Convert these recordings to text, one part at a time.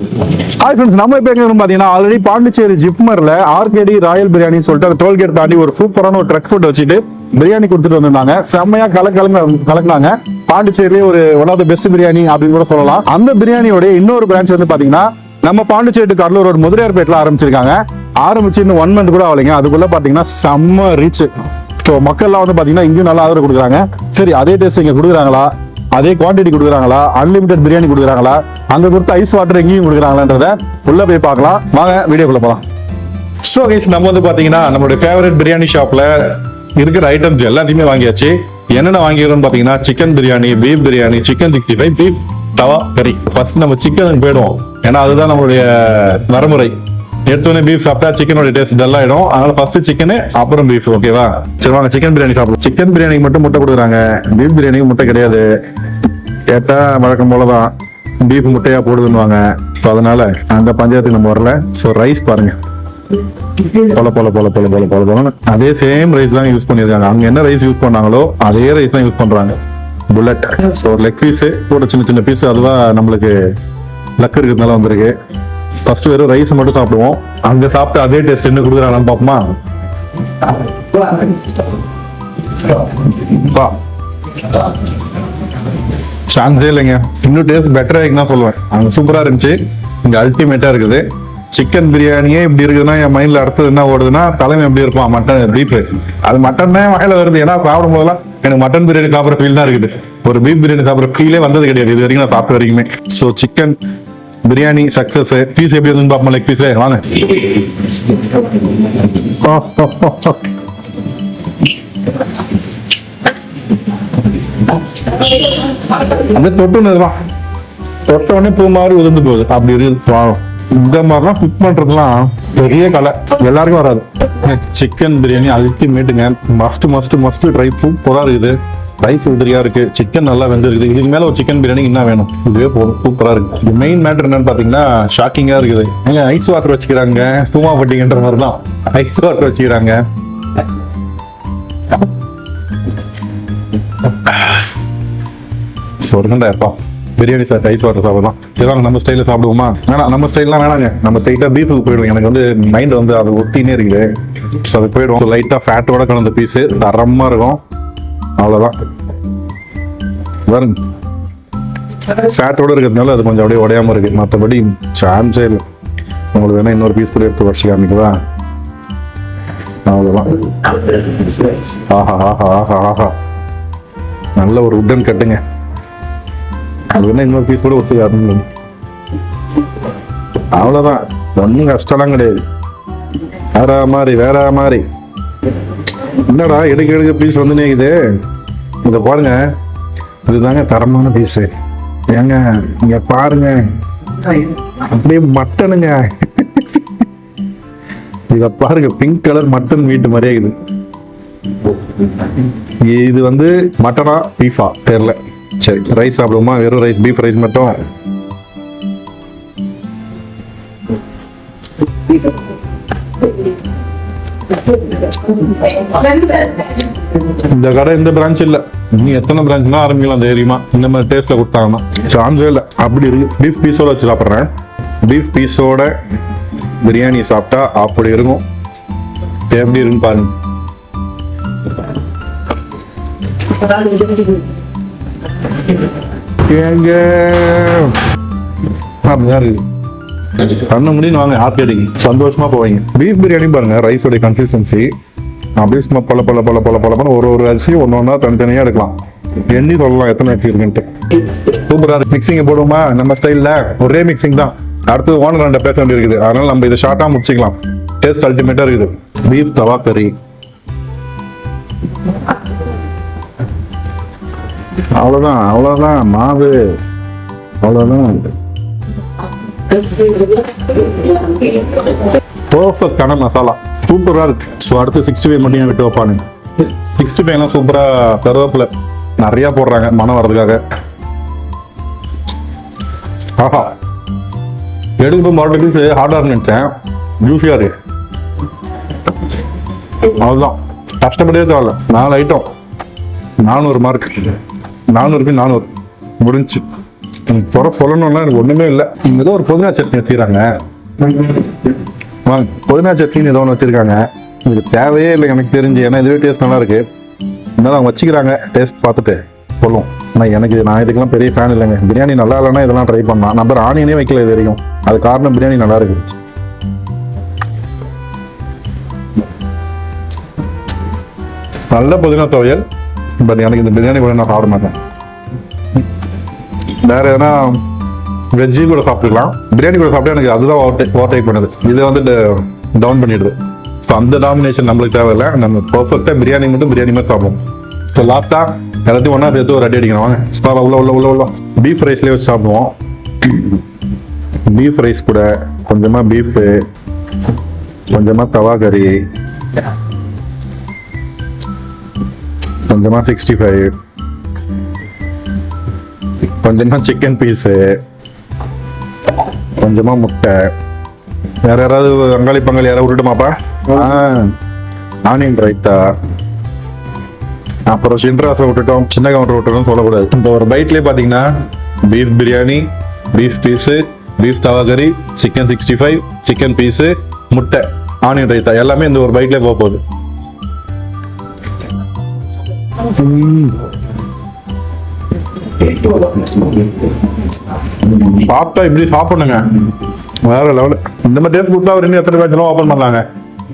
Hi friends, நம்ம இப்போ எங்க பாத்தீங்கன்னா ஆல்ரெடி பாண்டிச்சேரி ஜிப்மர்ல ஆர்கேடி ராயல் பிரியாணி சொல்லிட்டு அந்த டோல்கேட் தாண்டி ஒரு சூப்பரான ஒரு ட்ரக் ஃபுட் வச்சுட்டு பிரியாணி கொடுத்துட்டு வந்திருந்தாங்க. செம்மையா கலக்குனாங்க. பாண்டிச்சேரியிலே ஒரு one of the best biryani அப்படின்னு கூட சொல்லலாம். அந்த பிரியாணியோட இன்னொரு பிரான்ச் வந்து பாத்தீங்கன்னா நம்ம பாண்டிச்சேரி கடலூர் ரோடு முதலியார்பேட்டில் ஆரம்பிச்சிருக்காங்க. ஆரம்பிச்சு இன்னும் 1 month கூட ஆகலைங்க. அதுக்குள்ள பாத்தீங்கன்னா செம்ம ரீச். ஸோ மக்கள்லாம் வந்து பாத்தீங்கன்னா இங்கேயும் நல்லா ஆதரவு கொடுக்குறாங்க. சரி, அதே டேஸ்ட் இங்க கொடுக்குறாங்களா, அதே குவான்டிட்டி கொடுக்குறாங்களா, அன்லிமிட்டட் பிரியாணி கொடுக்குறாங்களா, அங்க கொடுத்த ஐஸ் வாட்டர் எங்கேயும் கொடுக்குறாங்களான்றத உள்ள போய் பார்க்கலாம். வாங்க வீடியோக்குள்ள போகலாம். ஸோ கைஸ், நம்ம வந்து பாத்தீங்கன்னா நம்மளுடைய ஃபேவரட் பிரியாணி ஷாப்ல இருக்கிற ஐட்டம்ஸ் எல்லாத்தையுமே வாங்கியாச்சு. என்னென்ன வாங்கிடுறோம்னு பாத்தீங்கன்னா chicken biryani, beef biryani, chicken 65, beef tawa கறி. ஃபர்ஸ்ட் நம்ம சிக்கனுக்கு போயிடுவோம், ஏன்னா அதுதான் நம்மளுடைய வரமுறை. எடுத்தோடனே பீஃப் சாப்பிட்டா சிக்கனோட டேஸ்ட் டல் ஆயிடும். அதனால ஃபர்ஸ்ட் சிக்கனு அப்புறம் பீஃப். ஓகேவா? சரி வாங்க சிக்கன் பிரியாணி சாப்பிடுவோம். சிக்கன் பிரியாணிக்கு மட்டும் முட்டை கொடுக்குறாங்க, பீஃப் பிரியாணிக்கு முட்டை கிடையாது. கேட்டா வழக்கம் போலதான் பீஃப் முட்டையா போடுதுன்னுவாங்க. ஸோ அதனால அந்த பஞ்சாயத்துக்கு நம்ம வரல. ஸோ ரைஸ் பாருங்க, போல அதே சேம் ரைஸ் தான் யூஸ் பண்ணிருக்காங்க. அவங்க என்ன ரைஸ் யூஸ் பண்ணாங்களோ அதே ரைஸ் தான் யூஸ் பண்றாங்க. புல்லட். ஸோ லெக் பீஸ் கூட சின்ன சின்ன பீஸ், அதுவா நம்மளுக்கு லக் இருக்கிறதுனால வந்திருக்கு. ஃபர்ஸ்ட் வெறும் ரைஸ் மட்டும் சாப்பிடுவோம். அங்க சாப்பிட்டு அதே டேஸ்ட் என்ன கொடுக்குறாங்கன்னு பாப்போமா? சான்ஸே இல்லைங்க. இன்னும் டேஸ்ட் பெட்டரா இருக்குன்னு சொல்லுவேன். அங்க சூப்பரா இருந்துச்சு, இங்க அல்டிமேட்டா இருக்குது. சிக்கன் பிரியாணியே இப்படி இருக்குதுன்னா என் மைண்ட்ல அடுத்தது என்ன ஓடுதுன்னா தலைமை எப்படி இருக்கும், மட்டன் பீஃப். அது மட்டன் தான் வாயில வருது. ஏன்னா சாப்பிடும் போதெல்லாம் எனக்கு மட்டன் பிரியாணி சாப்பிட்ற ஃபீல் தான் இருக்குது. ஒரு பீஃப் பிரியாணி சாப்பிட்ற ஃபீலே வந்தது கிடையாது இது வரைக்கும் நான் சாப்பிட்ட வரைக்குமே. So chicken biryani success. Piece எப்படி வந்து பாப்போம், லெக் பீஸ் வாங்க. அந்த தொட்ட உடனே பூ மாதிரி உதிர்ந்து போகுது. அப்படி இருக்குது. இந்த மாதிரிலாம் குக் பண்றதுலாம் பெரிய கலை, எல்லாருக்கும் வராது. சிக்கன் பிரியாணி அல்டிமேட்டுங்க. Must try. சூப்பரா இருக்குது. ரைஸ் உதிரியா இருக்கு, சிக்கன் நல்லா வெந்திருக்குது. இதுக்கு மேல ஒரு சிக்கன் பிரியாணி என்ன வேணும்? இதுவே போதும், சூப்பரா இருக்கு. மெயின் மேட்டர் என்னன்னு பாத்தீங்கன்னா ஷாக்கிங்கா இருக்குது. எங்க ஐஸ் வாட்டர் வச்சுக்கிறாங்க, பூமா பட்டிங்கன்ற மாதிரிதான் ஐஸ் வாட்டர் வச்சுக்கிறாங்க. சொல்றேன்டாப்பா, பிரியாணி சார் ஐஸ் வாட்டர் சாப்பிடலாம். இதெல்லாம் நம்ம ஸ்டைல சாப்பிடுவோமா? வேணாம், நம்ம ஸ்டைல்லாம் வேணாங்க. நம்ம ஸ்டைட்டா பீஃபுக்கு போயிடுவோம். எனக்கு வந்து மைண்ட் வந்து அது ஒத்தினே இருக்குது. ஸோ அது போயிடுவோம். லைட்டா ஃபேட்டோட கலந்த பீஸ் தரமா இருக்கும். அவ்வளவுதான். ஃபேட்டோட இருக்கிறதுனால அது கொஞ்சம் அப்படியே உடையாம இருக்கு. மற்றபடி சான்ஸே இல்லை. உங்களுக்கு வேணா இன்னொரு பீஸ் கூட எடுத்து வச்சு காமிக்குதா? அவ்வளவுதான். ஆஹா, நல்ல ஒரு உட்டன் கட்டுங்க. அது வேணா இன்னொரு பீஸ் கூட வச்சு காமிங்க. அவ்வளவுதான், ஒன்றும் கஷ்டம்லாம் கிடையாது. வேற மாதிரி என்னடா எடுக்க பீஸ் வந்து நேக்குது. இத பாருங்க, இதுதாங்க தரமான பீஸ். ஏங்க இங்க பாருங்க, அப்படியே மட்டனுங்க. இத பாருங்க, பிங்க் கலர் மட்டன் மீட் மாதிரியே இருக்குது. இது வந்து மட்டனா பீஃபா தெரியல. சரி, ரைஸ் சாப்பிடுவோமா? வெறும் ரைஸ், பீஃப் ரைஸ் மட்டும். இந்த கடை இந்த பிரான்ச் இல்ல, நீ எத்தனை பிரான்ச்னா ஆரம்பிக்கலாம் தைரியமா. இந்த மாதிரி டேஸ்ட்ல கொடுத்தாங்கன்னா சான்ஸே இல்ல. அப்படி இருக்கு. பீஃப் பீஸோட வச்சு சாப்பிட்றேன். பீஃப் பீஸோட பிரியாணி சாப்பிட்டா அப்படி இருக்கும். எப்படி இருக்குன்னு பாருங்க. ஏங்க அப்படிதான் இருக்கு. கண்ண முடியும் வாங்க, ஆர்கேடிக்கு சந்தோஷமா போவீங்க. பீஃப் பிரியாணி பாருங்க, ரைஸோட கன்சிஸ்டன்சி அப்படியே சும்மா பல ஒரு அரிசியும் ஒன்னொன்னா தனித்தனியா எடுக்கலாம். எண்ணி சொல்லலாம் எத்தனை அரிசி இருக்குன்ட்டு. சூப்பரா இருக்கு. மிக்சிங்க போடுவோமா? நம்ம ஸ்டைல்ல ஒரே மிக்சிங் தான். அடுத்தது ஓனர் ரெண்டு பேச வேண்டி இருக்குது. அதனால நம்ம இதை ஷார்ட்டா முடிச்சுக்கலாம். டேஸ்ட் அல்டிமேட்டா இருக்குது. பீஃப் தவா கறி. அவ்வளவுதான் மாவு. அவ்வளவுதான். பர்ஃபெக்டான மசாலா, சூப்பரா இருக்கு. ஸோ அடுத்து 65 மட்டும் விட்டு வைப்பானு. 65 சூப்பரா கருவேப்பிலை நிறைய போடுறாங்க மனம் வர்றதுக்காக. ஆஹா, எடுக்கும் மாடலுக்கு ஹார்டா நினைச்சேன், ஜூஸியா இருக்கு. அவ்வளவுதான், கஷ்டப்பட்டே தேவை. 4 ஐட்டம் 400 மார்க். 400 முடிஞ்சு. குறை சொல்லணும்னா எனக்கு ஒண்ணுமே இல்லை. இங்க ஏதோ ஒரு புதினா சட்னி வச்சுக்கிறாங்க. வாங்க, புதினா சட்னின்னு ஏதோ ஒன்று வச்சிருக்காங்க. இது தேவையே இல்லை எனக்கு தெரிஞ்சு, ஏன்னா இதுவே டேஸ்ட் நல்லா இருக்கு. இருந்தாலும் அவங்க வச்சுக்கிறாங்க, டேஸ்ட் பார்த்துட்டு சொல்லுவோம். ஆனால் நான் இதுக்கெல்லாம் பெரிய ஃபேன் இல்லைங்க. பிரியாணி நல்லா இல்லைன்னா இதெல்லாம் ட்ரை பண்ணலாம். நம்பர் ஆனியனே வைக்கல இது வரைக்கும். அது காரணம் பிரியாணி நல்லா இருக்கு. நல்ல புதினா துவையல். பட் எனக்கு இந்த பிரியாணி கூட நான் சாப்பிட மாட்டேன். வேற எதனா வெஜ்ஜி கூட சாப்பிட்டுக்கலாம். பிரியாணி கூட சாப்பிட்டா எனக்கு அதுதான் ஓவர்டேக் பண்ணுது. இதை வந்துட்டு டவுன் பண்ணிடுது. ஸோ அந்த டாமினேஷன் நம்மளுக்கு தேவையில்லை. நம்ம பர்ஃபெக்டாக பிரியாணி மாதிரி சாப்பிடுவோம். ஸோ லாஸ்ட்டாக எல்லாத்தையும் ஒன்றா சேர்த்து ஒரு அடி அடிக்கணும். வாங்க உள்ள பீஃப் ரைஸ்லேயே வச்சு சாப்பிடுவோம். பீஃப் ரைஸ் கூட கொஞ்சமாக பீஃபு, கொஞ்சமாக தவா கறி, கொஞ்சமா 65, கொஞ்சமா சிக்கன் பீஸு, கொஞ்சமா முட்டை. வேற யாராவது அங்காளி பங்காளி யாராவது விட்டுட்டுமாப்பா? ஆனியன் ரைத்தா, அப்புறம் சின்ராசை விட்டுட்டோம், சின்ன கவுண்டர் விட்டுட்டோம் சொல்லக்கூடாது. இப்போ ஒரு பைட்லேயே பார்த்தீங்கன்னா beef biryani, beef piece, beef tawa கறி, சிக்கன் 65, சிக்கன் பீஸு, முட்டை, ஆனியன் ரைத்தா எல்லாமே இந்த ஒரு பைட்லேயே போக போகுது. சாப்பிட்டா இப்படி சாப்பிடுங்க, வேற லெவல். இந்த மாதிரி டேஸ்ட் கொடுத்தா அவர் இன்னும் எத்தனை பேட்ச் ஓப்பன் பண்ணலாங்க.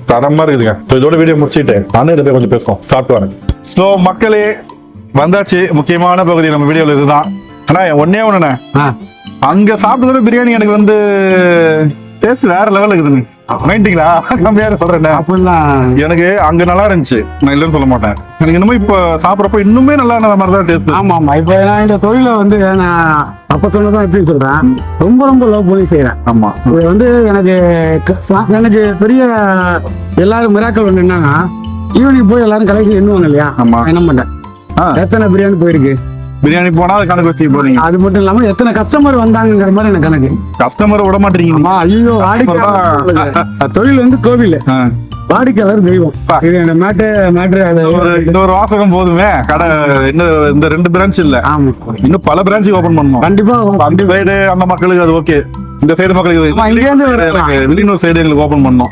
தரமா இருக்குதுங்க. இதோட வீடியோ முடிச்சுட்டு நானே இதை போய் கொஞ்சம் பேசுவோம், சாப்பிட்டு வரேன். ஸோ மக்களே வந்தாச்சு, முக்கியமான பகுதி நம்ம வீடியோல இதுதான். ஆனா ஒன்னே ஒண்ணுண்ணே, அங்க சாப்பிட்டதோட பிரியாணி எனக்கு வந்து டேஸ்ட் வேற லெவல் இருக்குதுங்க. மைண்டிங்களா நம்ம யாரும் சொல்றேன் அப்படிலாம் எனக்கு அங்க நல்லா இருந்துச்சு, நான் இல்லைன்னு சொல்ல மாட்டேன். எனக்கு இன்னுமே இப்ப சாப்பிட்றப்ப இன்னுமே நல்லா மாதிரி தான் டேஸ்ட். ஆமா இப்ப நான் இந்த தொழில வந்து நான் அப்ப சொன்னதான் எப்படி சொல்றேன், ரொம்ப லவ் பண்ணி செய்யறேன். ஆமா இது வந்து எனக்கு பெரிய எல்லாரும் மிராக்கள் ஒண்ணு என்னன்னா, ஈவினிங் போய் எல்லாரும் கலெக்ஷன் எண்ணுவாங்க இல்லையா. ஆமா என்ன பண்ணேன், எத்தனை பிரியாணி போயிருக்கு, பிரியாணி போனா அது கணக்கு வச்சு போறீங்க. அது மட்டும் இல்லாம எத்தனை கஸ்டமர் வந்தாங்கிற மாதிரி எனக்கு கணக்கு. கஸ்டமர் விட மாட்டீங்க. ஐயோ வாடிக்கையாளர் தொழில் வந்து கோவில், வாடிக்கையாளர் தெய்வம். இந்த ஒரு வாசகம் போதுமே. கடை இந்த 2 பிரான்ச் இல்ல, இன்னும் பல பிரான்ச் ஓபன் பண்ணணும் கண்டிப்பா. அந்த சைடு அந்த மக்களுக்கு அது ஓகே, இந்த சைடு மக்களுக்கு வெளியூர் சைடு எங்களுக்கு ஓபன் பண்ணணும்.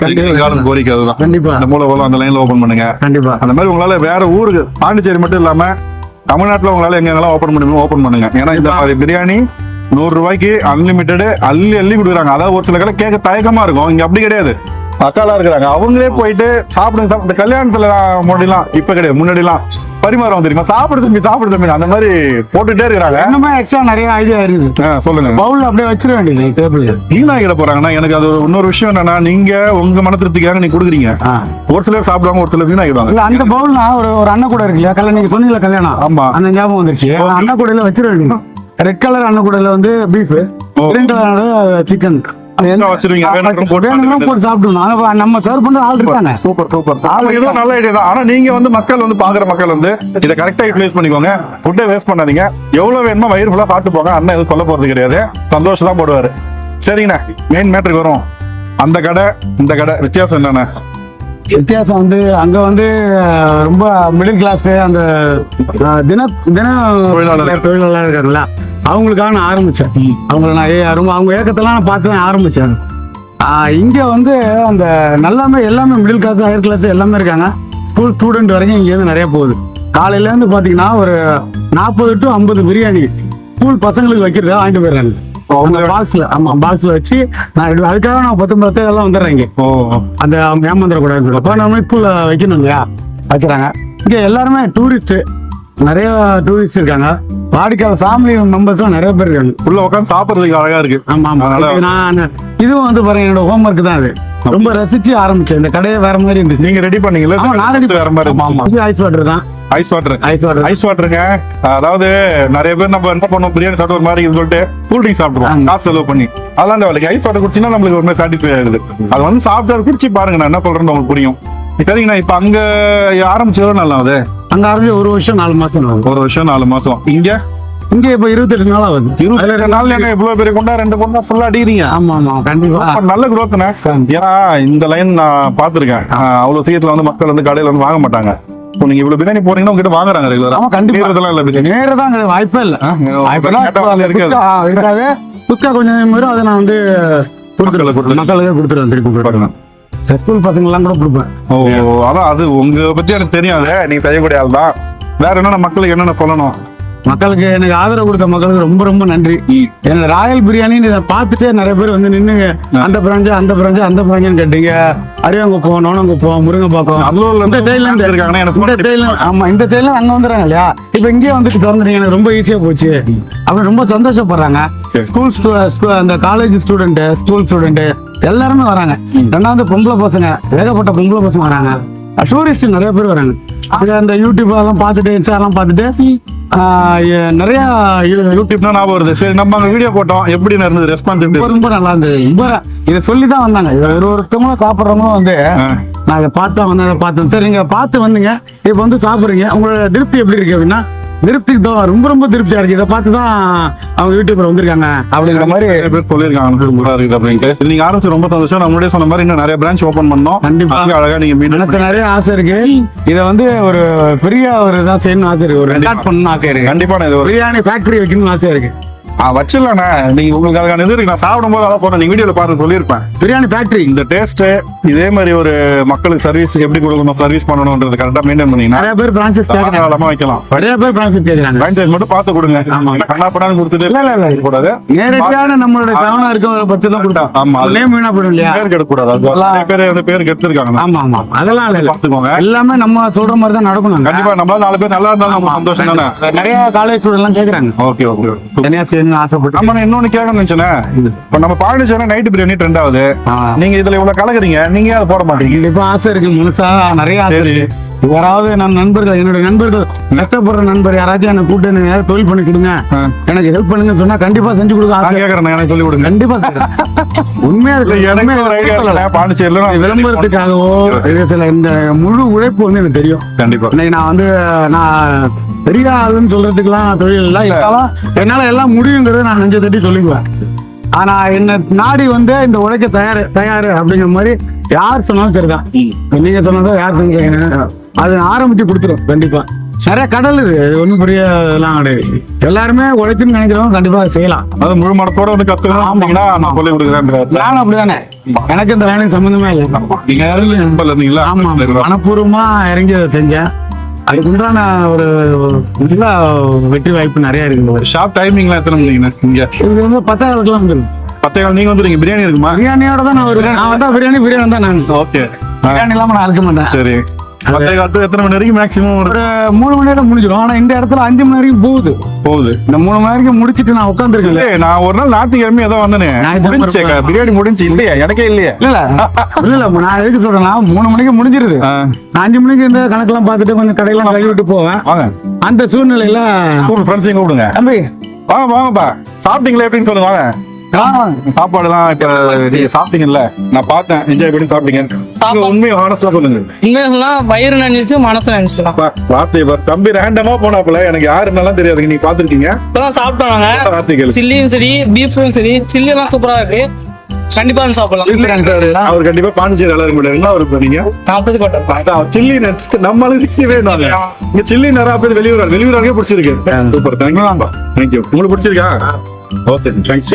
கோரிக்கை அதுதான். கண்டிப்பா அந்த மூலம் அந்த லைன்ல ஓபன் பண்ணுங்க. கண்டிப்பா அந்த மாதிரி உங்களால வேற ஊருக்கு பாண்டிச்சேரி மட்டும் இல்லாம தமிழ்நாட்டுல உங்களால எங்கெல்லாம் ஓபன் பண்ணி ஓபன் பண்ணுங்க. ஏன்னா இந்த பிரியாணி 100 ரூபாய்க்கு அன்லிமிட்டடு அள்ளி கொடுக்குறாங்க. அதாவது ஒரு சில கடை கேட்க தயக்கமா இருக்கும், இங்க அப்படி கிடையாது. அக்காலா இருக்கிறாங்க, அவங்களே போயிட்டு சாப்பிடுங்க. இந்த கல்யாணத்துல முன்னாடிலாம் இப்ப கிடையாது, முன்னாடிலாம் பரிமாறம் தெரியுமா, சாப்பிடு தம்பி அந்த மாதிரி போட்டுட்டே இருக்காங்க. இன்னுமே எக்ஸ்ட்ரா நிறைய ஐடியா இருக்குது. சொல்லுங்க. பவுல்ல அப்படியே வச்சிட வேண்டியது. வீணாகிட போறாங்கன்னா எனக்கு அது இன்னொரு விஷயம் என்னன்னா, நீங்க உங்க மன திருப்திக்காக நீங்க கொடுக்குறீங்க. ஒரு சிலர் சாப்பிடுவாங்க, ஒரு சிலர் வீணாகிடுவாங்க. அந்த பவுல்னா ஒரு அண்ணன் கூட இருக்கு இல்லையா, கல்யாணம் நீங்க சொன்னீங்க கல்யாணம். ஆமா அந்த ஞாபகம் வந்துருச்சு. அண்ணன் கூடையில வச்சிட வேண்டியது. ரெட் கலர் அண்ணன் கூடையில வந்து பீஃப், கிரீன் கலர் சிக்கன் நம்ம சர்வ் பண்ற ஆள் இருக்காங்க. சூப்பர் ஏதோ நல்ல ஐடியா தான். ஆனா நீங்க வந்து மக்கள் வந்து பாக்குற மக்கள் வந்து இதை கரெக்டா யூட்டிலைஸ் பண்ணிக்கோங்க. ஃபுட்டை வேஸ்ட் பண்ணாதீங்க. எவ்வளவு வேணுமோ வயிறு ஃபுல்லா சாப்பிட்டு போங்க. அண்ணன் எதுவும் சொல்ல போறது கிடையாது, சந்தோஷம் தான் போடுவாரு. சரிங்கண்ணா, மெயின் மேட்டருக்கு வரும். அந்த கடை இந்த கடை வித்தியாசம் என்னண்ணா? வித்தியாசம் வந்து அங்க வந்து ரொம்ப மிடில் கிளாஸ், அந்த தின தொழிலாளர் இருக்காங்கல்ல, அவங்களுக்காக நான் ஆரம்பிச்சேன். அவங்கள நான் அவங்க ஏக்கத்தெல்லாம் நான் பார்த்து ஆரம்பிச்சேன். இங்க வந்து அந்த எல்லாமே மிடில் கிளாஸ், ஹையர் கிளாஸ் எல்லாமே இருக்காங்க. ஸ்கூல் ஸ்டூடெண்ட் வரைக்கும் இங்க இருந்து நிறைய போகுது. காலையில இருந்து பாத்தீங்கன்னா ஒரு 40 to 50 பிரியாணி ஸ்கூல் பசங்களுக்கு வைக்கிறதா வாங்கிட்டு போயிடுறாங்க. பாக்ஸ்ல வச்சு நான் அதுக்காக நான் 10 எல்லாம் வந்துடுறேன். அந்த ஏமாந்திர கூடாது, நம்ம ஸ்கூல்ல வைக்கணும் இல்லையா, வச்சுறாங்க. இங்க எல்லாருமே டூரிஸ்ட், நிறைய டூரிஸ்ட் இருக்காங்க. வாடிக்கையாளர் ஃபேமிலி மெம்பர்ஸ் எல்லாம் நிறைய பேர் இருக்காங்க. உள்ள உட்காந்து சாப்பிடுறதுக்கு அழகா இருக்கு. ஆமா நான் இதுவும் வந்து பாருங்க, என்னோட ஹோம் ஒர்க் தான். அது ரொம்ப ரசிச்சு ஆரம்பிச்சேன். இந்த கடையை வேற மாதிரி இருந்துச்சு. நீங்க ரெடி பண்ணீங்களா? நான் ரெடி வேற மாதிரி. இது ஐஸ் வாட்டர் தான். ஐஸ் வாட்டருங்க. அதாவது நிறைய பேர் நம்ம என்ன பண்ணுவோம், பிரியாணி சாப்பிட்டு ஒரு மாதிரி சொல்லிட்டு கூல் ட்ரிங்க் சாப்பிடுவோம், காசு செலவு பண்ணி. அதெல்லாம் இந்த வேலைக்கு ஐஸ் வாட்டர் குடிச்சீங்கன்னா நம்மளுக்கு ஒரு மாதிரி சாட்டிஸ்ஃபை ஆயிடுது. அது வந்து சாப்பிட்டு குடிச்சு பாருங்க, நான் என்ன சொல்றேன்னு உங்களுக்கு புரியும். சரிங்கண்ணா, இப்ப அங்க ஆரம்பிச்சதோ நல்லா அது அங்க ஆரம்பிச்சு 1 வருஷம் 4 மாசம். 1 வருஷம் 4 மாசம். இங்க இப்ப 28 நாள் ஆகுது. 28 நாள் இவ்வளவு பெரிய கொண்டா 2 கொண்டா ஃபுல்லா அடிக்கிறீங்க. ஆமா கண்டிப்பா நல்ல growth. ஏன்னா இந்த லைன் நான் பாத்துருக்கேன். அவ்வளவு சீக்கிரத்துல வந்து மக்கள் வந்து கடையில வந்து வாங்க மாட்டாங்க. இப்போ நீங்க இவ்வளவு பிரியாணி போறீங்கன்னா உங்ககிட்ட வாங்குறாங்க ரெகுலரா? ஆமா கண்டிப்பா இதெல்லாம் இல்ல, நேரதான் வாய்ப்பே இல்ல. இருக்காது. குஸ்கா கொஞ்சம் வரும், அதை நான் வந்து மக்களுக்கு கொடுத்துருவேன். திருப்பி ஸ்கூல் பசங்க எல்லாம் கூட கொடுப்பேன். ஓ, அதான் அது உங்க பத்தி எனக்கு தெரியாது, நீங்க செய்யக்கூடிய ஆள் தான். வேற என்னென்ன மக்களுக்கு என்னென்ன சொல்லணும்? மக்களுக்கு எனக்கு ஆதரவு கொடுத்த மக்களுக்கு ரொம்ப ரொம்ப நன்றி. எனக்கு ராயல் பிரியாணின்னு இதை பார்த்துட்டு நிறைய பேர் வந்து நின்று அந்த பிராஞ்சு அந்த பிராஞ்சு அந்த பிராஞ்சுன்னு கேட்டீங்க. அரியங்குப்பம், நோனங்குப்பம், முருங்கப்பாக்கம், இந்த சைட்ல இருந்து இருக்காங்க. இந்த சைட்ல ஆமா, இந்த சைட்ல அங்க வந்துடுறாங்க இல்லையா. இப்ப இங்கேயே வந்துட்டு திறந்துட்டீங்க, எனக்கு ரொம்ப ஈஸியா போச்சு. அவங்க ரொம்ப சந்தோஷப்படுறாங்க. அந்த காலேஜ் ஸ்டூடெண்ட், ஸ்கூல் ஸ்டூடெண்ட் எல்லாருமே வராங்க. ரெண்டாவது பொம்பளை பசங்க, ஏகப்பட்ட பொம்பளை பசங்க வராங்க. டூரிஸ்ட் நிறைய பேர் வராங்க. அந்த யூடியூப் எல்லாம் பார்த்துட்டு, இன்ஸ்டாலாம் பார்த்துட்டு நிறைய யூடியூப்னா ஞாபகம் வருது. சரி, நம்ம அங்க வீடியோ போட்டோம், எப்படி இருந்தது ரெஸ்பான்ஸ்? ரொம்ப நல்லா இருந்தது. ரொம்ப இதை சொல்லிதான் வந்தாங்க. ஒருத்தவங்களும் சாப்பிட்றவங்களும் வந்து நான் இதை பார்த்தா வந்து அதை பார்த்தேன். சரி, நீங்க பார்த்து வந்தீங்க, இப்போ வந்து சாப்பிட்றீங்க, உங்களோட திருப்தி எப்படி இருக்கு அப்படின்னா, திருப்தி தான், ரொம்ப ரொம்ப திருப்தியா இருக்கு. இதை பார்த்து தான் அவங்க யூடியூப்ல வந்திருக்காங்க அப்படிங்கிற மாதிரி சொல்லியிருக்காங்க. நீங்க ஆரம்பிச்சு ரொம்ப சந்தோஷம். நான் முன்னாடியே சொன்ன மாதிரி இன்னும் நிறைய பிரான்ச் ஓபன் பண்ணோம். கண்டிப்பா அழகா நீங்க மனசு நிறைய ஆசை இருக்கு. இதை வந்து ஒரு பெரிய ஒரு இதாக செய்யணும்னு ஆசை இருக்கு, ஒரு ரெக்கார்ட் பண்ணணும்னு ஆசை இருக்கு. கண்டிப்பா நான் ஒரு பிரியாணி ஃபேக்டரி வைக்கணும்னு ஆசை இருக்கு. வச்சிடலாண்ணே, நீங்க உங்களுக்கு அதுக்கான இது இருக்கு. நான் சாப்பிடும் போது அதான் சொன்னேன், நீங்க வீடியோல பார்த்து சொல்லியிருப்பேன். பிரியாணி ஃபேக்டரி இந்த டேஸ்ட் இதே மாதிரி ஒரு மக்களுக்கு சர்வீஸ் எப்படி கொடுக்கணும், சர்வீஸ் பண்ணணும்ன்றது கரெக்டா மெயின்டைன் பண்ணீங்கன்னா நிறைய பேர் பிரான்சஸ் கேட்கறாங்க, வைக்கலாம். நிறைய பேர் பிரான்சஸ் கேட்கறாங்க. பிரான்சஸ் மட்டும் பார்த்து கொடுங்க. கண்ணா படான்னு கொடுத்துட்டு இல்ல கூடாது. நேரடியான நம்மளோட கவனம் இருக்க ஒரு பட்சத்துல கொடுத்தா ஆமா, நேம் வீணா போயிடும் இல்லையா, பேர் கெடுக்க கூடாது. பேர் கெடுத்திருக்காங்க. ஆமா ஆமா, அதெல்லாம் இல்ல, பாத்துக்கோங்க. எல்லாமே நம்ம சொல்ற மாதிரி தான் நடக்கணும். கண்டிப்பா நம்மளால 4 பேர் நல்லா இருந்தாலும் நம்ம சந்தோஷம் தானே. நிறைய காலேஜ் ஸ்டூடெண்ட் எல்லாம் கேக்குறாங்க. ஓகே ஓகே, தனியா செய்யணும்னு ஆசைப்பட்டு. இன்னொன்னு கேட்கணும்னு நினைச்சேன், இப்ப நம்ம பாண்டிச்சேரி நைட் பிரியாணி ட்ரெண்ட் ஆகுது. நீங்க இதுல இவ்வளவு கலக்குறீங்க, நீங்க அதை போட மாட்டீங்க? இப்ப ஆசை இருக்கு, மனசா நிறைய ஆசை இருக்கு. யாராவது நான் நண்பர்கள், என்னோட நண்பர்கள், கஷ்டப்படுற நண்பர் யாராச்சும் என்ன கூட்டு எனக்கு தொழில் பண்ணி கொடுங்க, எனக்கு ஹெல்ப் பண்ணுங்க சொன்னா கண்டிப்பா செஞ்சு கொடுக்க கேட்கறேன். எனக்கு சொல்லி கொடுங்க, கண்டிப்பா உண்மையா பாண்டிச்சேரியில விளம்பரத்துக்காகவோ சில இந்த முழு உழைப்பு வந்து எனக்கு தெரியும். கண்டிப்பா இன்னைக்கு நான் வந்து நான் பெரிய ஆளுன்னு சொல்றதுக்குலாம் தொழில் இல்லை, இருந்தாலும் என்னால எல்லாம் முடியுங்கிறத நான் நெஞ்ச தட்டி சொல்லிக்குவேன். ஆனா என்ன நாடி வந்து இந்த உழைக்க தயாரு அப்படிங்கிற மாதிரி யார் சொன்னாலும் சரிதான். நீங்க சொன்னதான் யார் சொன்னீங்க, அது ஆரம்பிச்சு கொடுத்துரும். கண்டிப்பா நிறைய கடல் இது, ஒன்றும் பெரிய எல்லாம் கிடையாது. எல்லாருமே உழைக்குன்னு நினைக்கிறவங்க கண்டிப்பா செய்யலாம். அது முழு மனத்தோட வந்து கத்துக்கணும். நான் சொல்லி கொடுக்குறேன். நானும் அப்படிதானே, எனக்கு இந்த வேலைக்கு சம்பந்தமே இல்லை. ஆமா, மனப்பூர்வமா இறங்கி செஞ்சேன். அதுக்குண்டான ஒரு நல்ல வெற்றி வாய்ப்பு நிறைய இருக்கு. ஷாப் டைமிங்லாம் எத்தனை மணிக்குண்ணா? இங்க இது வந்து 10:00 வந்துடும். 10:00 நீங்க வந்துருங்க. பிரியாணி இருக்குமா? பிரியாணியோட தான் நான் வருவேன். நான் வந்தா பிரியாணி தான் நான். ஓகே, பிரியாணி இல்லாம நான் இருக்க மாட்டேன். சரி, 10:00 எத்தனை மணி வரைக்கும் மேக்ஸிமம்? ஒரு 3 மணி நேரம் முடிஞ்சிடும். ஆனா இந்த இடத்துல 5 மணி வரைக்கும் போகுது. இந்த 3 மணி நேரம் முடிச்சிட்டு நான் உட்காந்துருக்கேன். நான் ஒரு நாள் ஞாயிற்றுக்கிழமை ஏதோ வந்தேனே, பிரியாணி முடிஞ்சு இல்லையா? எனக்கே இல்லையா? இல்ல நான் எதுக்கு சொல்றேன்னா 3 மணிக்கு முடிஞ்சிருது. 5 மணிக்கு இந்த கணக்கெல்லாம் பார்த்துட்டு கொஞ்சம் கடையெல்லாம் கழுவி விட்டு போவேன். அந்த சூழ்நிலையில ஃப்ரெண்ட்ஸையும் கூப்பிடுங்க. தம்பி வாங்கப்பா, சாப்பிட்டீங்களா எப்படின்னு சொல்லுங்க. வாங்க, சாப்பாடுலாம் இப்ப நீங்க சாப்பிட்டீங்கல்ல, நான் பார்த்தேன், என்ஜாய் பண்ணி சாப்பிட்டீங்க. உண்மையை ஹானஸ்டா சொல்லுங்க. உண்மையா வயிறு நினைச்சு மனசு நினைச்சு வார்த்தை தம்பி ரேண்டமா போனாப்புல, எனக்கு யாருன்னெல்லாம் தெரியாது. நீங்க பாத்துருக்கீங்க, இப்பதான் சாப்பிட்டோம். சில்லியும் சரி, பீஃபும் சரி, சில்லி எல்லாம் சூப்பரா இருக்கு. கண்டிப்பா சாப்பிடலாம். அவர் கண்டிப்பா பாண்டிச்சேரி எல்லாரும் அவருக்கு நீங்க சாப்பிட்டு சில்லி நம்மளும் 60 இங்க சில்லி நிறைய பேர் வெளியூராகவே பிடிச்சிருக்கு. Super, thank you. உங்களுக்கு பிடிச்சிருக்கா? Okay, thanks.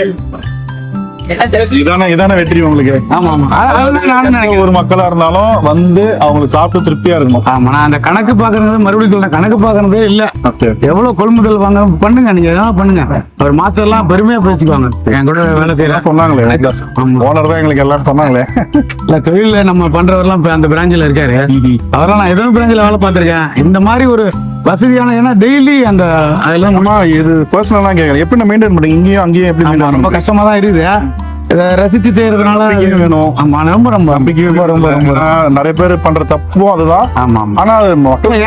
இதான வெற்றி உங்களுக்கு. ஆமா ஆமா, நானும் நினைக்கிறேன். ஒரு மக்களா இருந்தாலும் வந்து அவங்களுக்கு சாப்பிட்டு திருப்தியா இருக்கணும். ஆமா, நான் அந்த கணக்கு பாக்குறது மறுபடியும் சொல்றேன், கணக்கு பாக்குறதே இல்ல. எவ்வளவு கொள்முதல் வாங்க பண்ணுங்க, நீங்க எதனா பண்ணுங்க. ஒரு மாசம் எல்லாம் பெருமையா பேசிக்குவாங்க. என் கூட வேலை செய்யற சொன்னாங்களே, ஓனர் தான் எங்களுக்கு எல்லாம் சொன்னாங்களே. இல்ல தொழில நம்ம பண்றவரெல்லாம் அந்த பிராஞ்சில இருக்காரு. அவரெல்லாம் நான் எதோ பிராஞ்சில வேலை பார்த்திருக்கேன். இந்த மாதிரி ஒரு வசதியான, ஏன்னா டெய்லி அந்த அதெல்லாம் இது பர்சனலா கேட்கறேன், எப்படி மெயின்டைன் பண்றீங்க? இங்கேயும் அங்கேயும் எப்படி? ரொம்ப கஷ்டமா தான் இருக்குது. இதை ரசிச்சு செய்யறதுனால வேணும். ஆமா, ரொம்ப நிறைய பேர் பண்ற தப்பும் அதுதான். ஆமா, ஆனா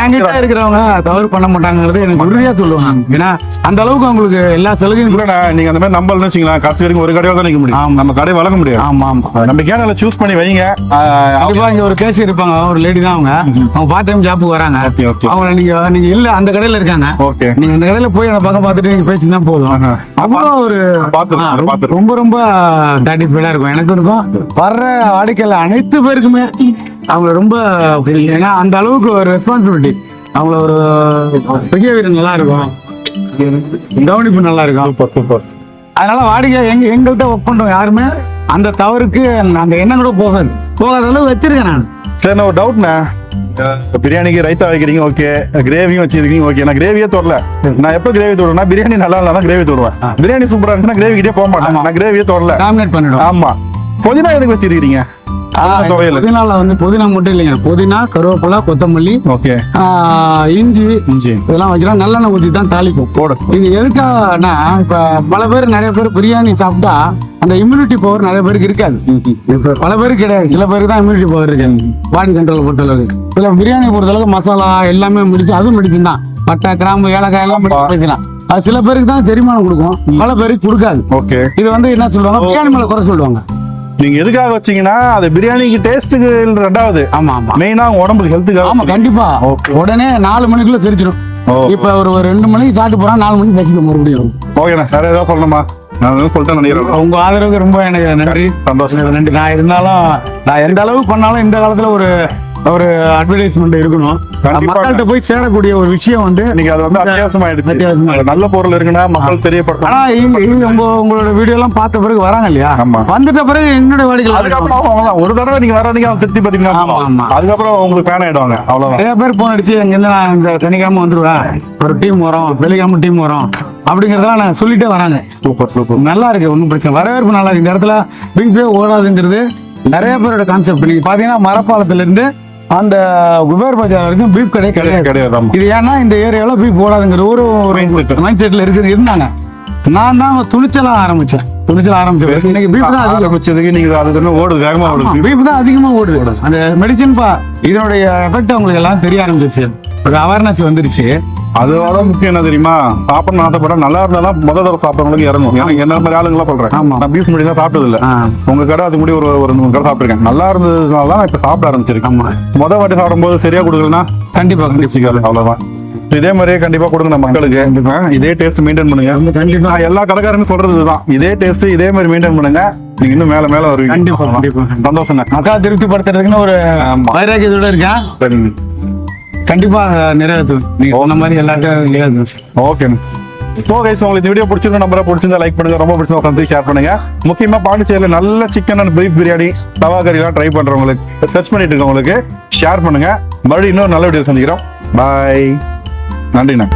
என்கிட்ட இருக்கிறவங்க தவறு பண்ண மாட்டாங்கிறது எனக்கு உறுதியா சொல்லுவாங்க. ஏன்னா அந்த அளவுக்கு அவங்களுக்கு எல்லா சலுகையும் கூட. நீங்க அந்த மாதிரி நம்பர்னு வச்சுக்கலாம், கடைசி வரைக்கும் ஒரு கடையில தான் நிக்க முடியும். நம்ம கடை வளர்க்க முடியாது. ஆமா ஆமா, நம்ம கேனல சூஸ் பண்ணி வைங்க. கண்டிப்பா இங்க ஒரு கேசி இருப்பாங்க, ஒரு லேடி தான். அவங்க பார்ட் டைம் ஜாப்புக்கு வராங்க. அவங்க நீங்க இல்ல அந்த கடையில இருக்காங்க. நீங்க அந்த கடையில போய் அந்த பக்கம் பார்த்துட்டு நீங்க பேசினா போதும். அவ்வளவு ஒரு ரொம்ப ரொம்ப சாட்டிஸ்ஃபைடா இருக்கும். எனக்கு இருக்கும், வர்ற வாடிக்கையாளர் அனைத்து பேருக்குமே அவங்கள ரொம்ப ஏன்னா அந்த அளவுக்கு ஒரு ரெஸ்பான்சிபிலிட்டி, அவங்கள ஒரு பிஹேவியர் நல்லா இருக்கும், கவனிப்பு நல்லா இருக்கும். சூப்பர். அதனால வாடிக்கை எங்கள்கிட்ட ஒர்க் பண்றோம் யாருமே அந்த தவறுக்கு அந்த எண்ணம் கூட போகாத அளவு வச்சிருக்கேன் நான். சரி, நான் ஒரு டவுட்ண்ணே, பிரியாணிக்கு ரைத்தா வைக்கிறீங்க, ஓகே, கிரேவியும் வச்சிருக்கீங்க, ஓகே. நான் கிரேவியே தொடல. நான் எப்போ கிரேவி தொடுவேன்னா பிரியாணி நல்லா இல்லைனா கிரேவி தொடுவேன். பிரியாணி சூப்பரா இருக்குன்னா கிரேவி கிட்டே போக மாட்டேன். நான் கிரேவியே தொடல, டாமினேட் பண்ணிடும். ஆமா. புதினா எதுக்கு வச்சிருக்கீங்க? புதினால வந்து புதினா மட்டும் இல்லைங்க, புதினா, கருவேப்பிலை, கொத்தமல்லி, ஓகே, இஞ்சி இதெல்லாம் வச்சுக்கலாம். நல்லெண்ணெய் ஊற்றி தான் தாளிப்போம். இது எதுக்காகனா, இப்ப நிறைய பேர் பிரியாணி சாப்பிட்டா அந்த இம்யூனிட்டி பவர் நிறைய பேருக்கு இருக்காது. இப்ப பல பேருக்கு கிடையாது, சில பேருக்கு தான் இம்யூனிட்டி பவர் இருக்கு. பாடி கண்ட்ரோல் பொறுத்த அளவுக்கு சில பிரியாணி பொறுத்த அளவுக்கு மசாலா எல்லாமே மெடிசன், அதுவும் மெடிசன் தான். பட்டை, கிராம்பு, ஏலக்காய் எல்லாம் மெடிசன். அது சில பேருக்கு தான் செரிமானம் கொடுக்கும், பல பேருக்கு கொடுக்காது. ஓகே. இது வந்து என்ன சொல்லுவாங்க, பிரியாணி மேல குறை சொல்லுவாங்க. நீங்க எதுக்காக வச்சீங்கன்னா அது பிரியாணிக்கு டேஸ்ட்டுக்கு ரெண்டாவது, ஆமா மெயினா உடம்புக்கு ஹெல்த்துக்காக. ஆமா, கண்டிப்பா. உடனே 4 மணிக்குள்ள செரிச்சிடும். இப்ப ஒரு 2 மணிக்கு சாப்பிட்டு போறா, 4 மணிக்கு பேசிக்க மறுபடியும். ஓகேண்ணா, வேற ஏதாவது சொல்லணுமா? நான் சொல்லிட்டேன் நினைக்கிறேன். உங்க ஆதரவுக்கு ரொம்ப எனக்கு நன்றி, சந்தோஷம். நன்றி. நான் இருந்தாலும் நான் எந்த அளவு பண்ணாலும் இந்த காலத்துல ஒரு அட்வர்டைஸ்மெண்ட் இருக்கணும், மக்கள்கிட்ட போய் சேரக்கூடிய ஒரு விஷயம் வந்து நீங்க அது வந்து அத்தியாவசியமாயிடுச்சு. நல்ல பொருள் இருக்குன்னா மக்கள் தெரியப்படுத்தணும். ஆனா உங்களோட வீடியோ எல்லாம் பார்த்த பிறகு வராங்க இல்லையா, வந்துட்ட பிறகு என்னோட வாடிக்கையாளர் ஒரு தடவை நீங்க வர நீங்க திருப்தி பாத்தீங்கன்னா அதுக்கப்புறம் உங்களுக்கு பேன் ஆயிடுவாங்க. அவ்வளவுதான். நிறைய பேர் போன் அடிச்சு எங்க இருந்து நான் இந்த சனிக்கிழமை வந்துருவேன், ஒரு டீம் வரும், வெள்ளிக்கிழமை டீம் வரும் அப்படிங்கறதெல்லாம் நான் சொல்லிட்டே வராங்க. சூப்பர். நல்லா இருக்கு, ஒன்றும் பிரச்சனை, வரவேற்பு நல்லா இருக்கு. இந்த இடத்துல பிங்பே ஓடாதுங்கிறது நிறைய பேரோட கான்செப்ட். நீங்க பாத்தீங்கன்னா மரப்பாலத்துல இருந்து அந்த குபேர் பஜார் வரைக்கும் பீப் கிடையாது. இது ஏன்னா இந்த ஏரியாவில் பீப் போடாதுங்கிற ஒரு மைண்ட் செட்ல இருந்தாங்க. நான் தான் துணிச்சலா ஆரம்பிச்சேன். இன்னைக்கு பீப் தான் ஆரம்பிச்சதுக்கு நீங்க அது ஓடுது, வேகமா ஓடுது. பீப் தான் அதிகமா ஓடுது. அந்த மெடிசின் இதனுடைய எஃபெக்ட் உங்களுக்கு எல்லாம் தெரிய ஆரம்பிச்சிச்சு, ஒரு அவேர்னஸ் வந்துருச்சு. அதோட முக்கியம் என்ன தெரியுமா, சாப்பிடணும் ஆசைப்பட்டா நல்லா இருந்தாலும் முதல் தடவை சாப்பிட்றவங்களுக்கு இறங்கும். ஏன்னா என்ன மாதிரி ஆளுங்களா சொல்றேன், நான் பீஃப் முடி தான் சாப்பிட்டது இல்லை. உங்க கடை அது முடி ஒரு 2 கடை சாப்பிட்டுருக்கேன். நல்லா இருந்ததுனால தான் நான் இப்ப சாப்பிட ஆரம்பிச்சிருக்கேன். முதல் வாட்டி சாப்பிடும்போது சரியா கொடுக்கலன்னா கண்டிப்பா கண்டிப்பாது, அவ்வளவுதான். இதே மாதிரியே கண்டிப்பா கொடுங்க மக்களுக்கு. இதே டேஸ்ட் மெயின்டைன் பண்ணுங்க. கண்டிப்பா எல்லா கடைக்காரங்க சொல்றது இதுதான், இதே டேஸ்ட் இதே மாதிரி மெயின்டைன் பண்ணுங்க, நீங்க இன்னும் மேல மேல வருவீங்க. கண்டிப்பா சந்தோஷம். மக்கள் திருப்தி படுத்துறதுக்குன்னு ஒரு வைராக்கியத்தோட இருக்கேன். சரிங்க, கண்டிப்பா நிறைவேற்றும். நீங்க சொன்ன மாதிரி எல்லாத்தையும் ஓகே. ஸோ கைஸ், உங்களுக்கு இந்த வீடியோ பிடிச்சிருக்க நம்பரை பிடிச்சிருந்தா லைக் பண்ணுங்க, ரொம்ப பிடிச்ச உட்காந்து ஷேர் பண்ணுங்க. முக்கியமா பாண்டிச்சேரியில் நல்ல சிக்கன் அண்ட் பீஃப் பிரியாணி, தவா கறிலாம் ட்ரை பண்றவங்களுக்கு, சர்ச் பண்ணிட்டு இருக்கவங்களுக்கு ஷேர் பண்ணுங்க. மறுபடியும் இன்னொரு நல்ல வீடியோ சந்திக்கிறோம். பாய், நன்றிண்ணா.